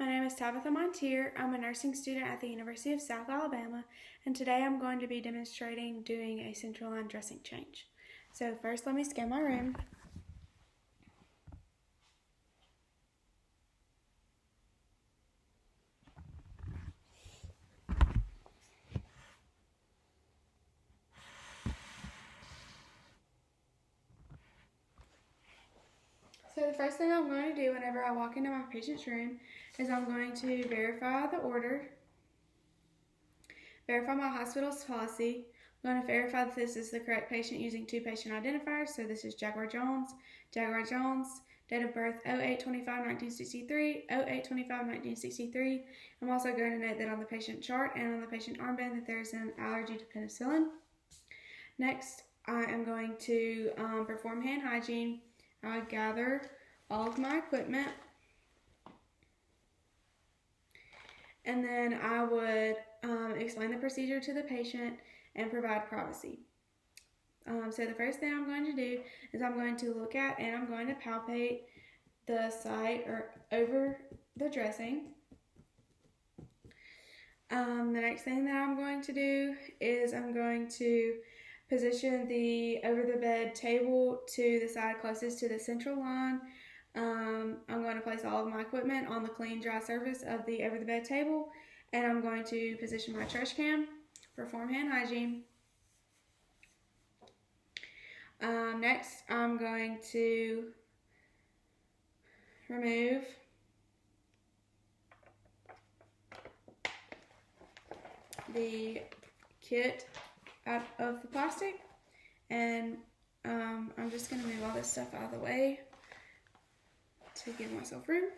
My name is Tabitha Mounteer. I'm a nursing student at the University of South Alabama, and today I'm going to be demonstrating doing a central line dressing change. So first, let me scan my room. So the first thing I'm going to do whenever I walk into my patient's room is I'm going to verify the order, verify my hospital's policy. I'm going to verify that this is the correct patient using two patient identifiers. So this is Jaguar Jones, date of birth 08/25/1963, 08/25/1963. I'm also going to note that on the patient chart and on the patient armband that there is an allergy to penicillin. Next, I am going to perform hand hygiene. I would gather all of my equipment, and then I would explain the procedure to the patient and provide privacy. So the first thing I'm going to do is I'm going to look at and I'm going to palpate the site or over the dressing. The next thing that I'm going to do is I'm going to position the over-the-bed table to the side closest to the central line. I'm going to place all of my equipment on the clean, dry surface of the over-the-bed table, and I'm going to position my trash can, perform hand hygiene. Next, I'm going to remove the kit out of the plastic, and I'm just going to move all this stuff out of the way to give myself room.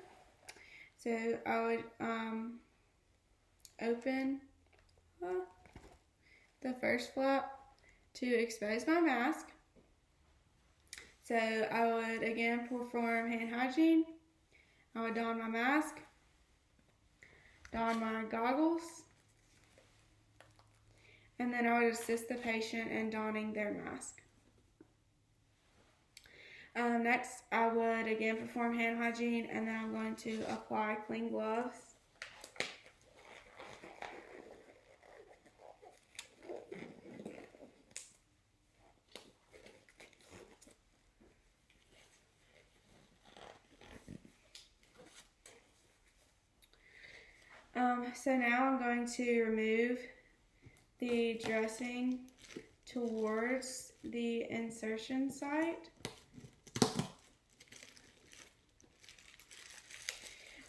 So I would open the first flap to expose my mask. So I would again perform hand hygiene. I would don my mask, don my goggles, and then I would assist the patient in donning their mask. Next, I would again perform hand hygiene, and then I'm going to apply clean gloves. So now I'm going to remove the dressing towards the insertion site.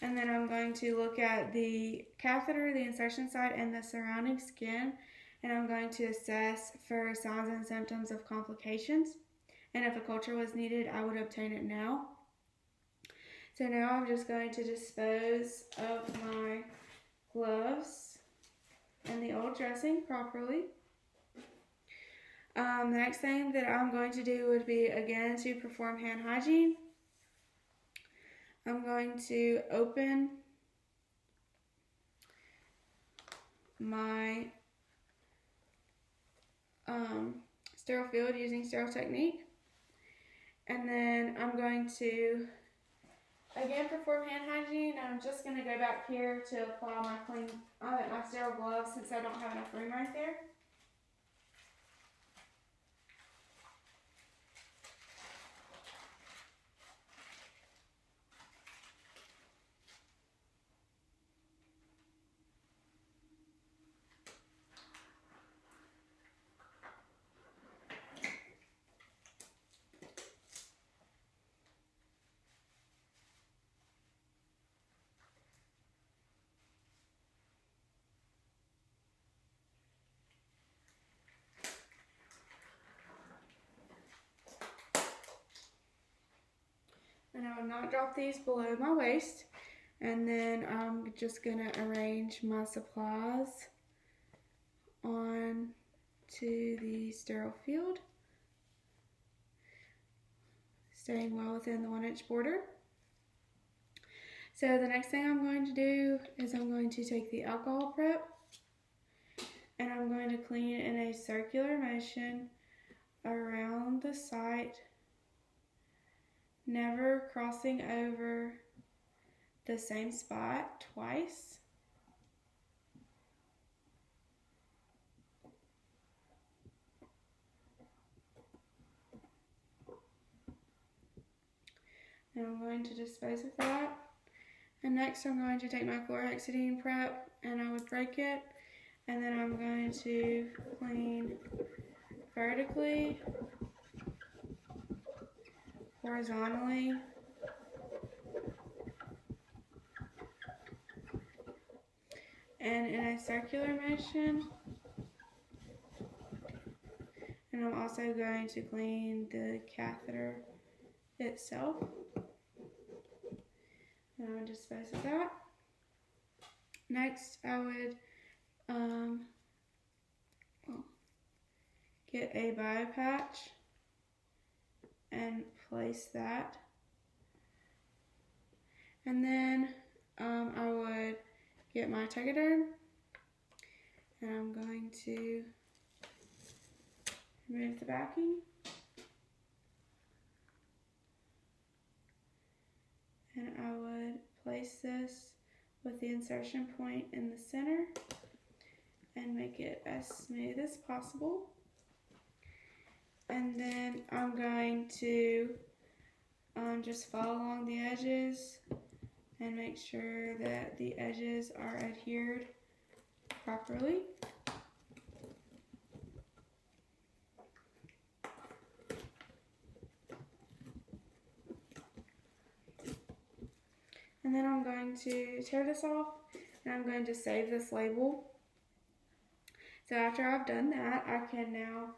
And then I'm going to look at the catheter, the insertion site, and the surrounding skin, and I'm going to assess for signs and symptoms of complications. And if a culture was needed, I would obtain it now. So now I'm just going to dispose of my gloves and the old dressing properly. The next thing that I'm going to do would be again to perform hand hygiene. I'm going to open my sterile field using sterile technique, and then I'm going to again perform hand hygiene. I'm just going to go back here to apply my sterile gloves since I don't have enough room right there. And I will not drop these below my waist. And then I'm just going to arrange my supplies on to the sterile field, staying well within the 1-inch border. So the next thing I'm going to do is I'm going to take the alcohol prep and I'm going to clean in a circular motion around the site, never crossing over the same spot twice. And I'm going to dispose of that. And next I'm going to take my chlorhexidine prep and I would break it. And then I'm going to clean vertically, horizontally, and in a circular motion. And I'm also going to clean the catheter itself. And I'm going to dispose of that. Next, I would get a bio patch and place that. And then I would get my Tegaderm and I'm going to remove the backing. And I would place this with the insertion point in the center and make it as smooth as possible. And then I'm going to just follow along the edges and make sure that the edges are adhered properly. And then I'm going to tear this off and I'm going to save this label. So after I've done that, I can now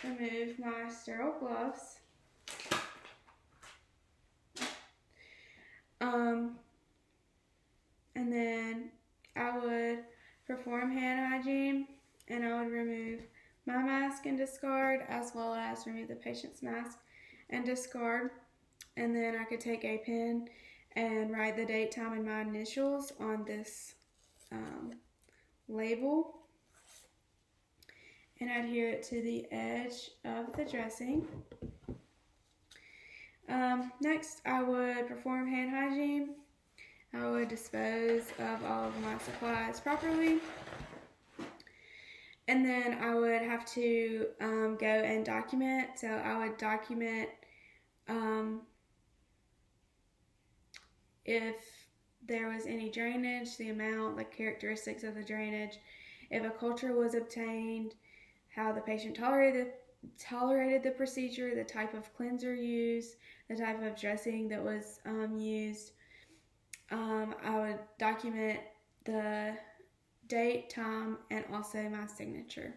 remove my sterile gloves. And then I would perform hand hygiene and I would remove my mask and discard, as well as remove the patient's mask and discard. And then I could take a pen and write the date, time, and my initials on this label and adhere it to the edge of the dressing. Next, I would perform hand hygiene. I would dispose of all of my supplies properly. And then I would have to go and document. So I would document if there was any drainage, the amount, the characteristics of the drainage, if a culture was obtained, how the patient tolerated the procedure, the type of cleanser used, the type of dressing that was used. I would document the date, time, and also my signature.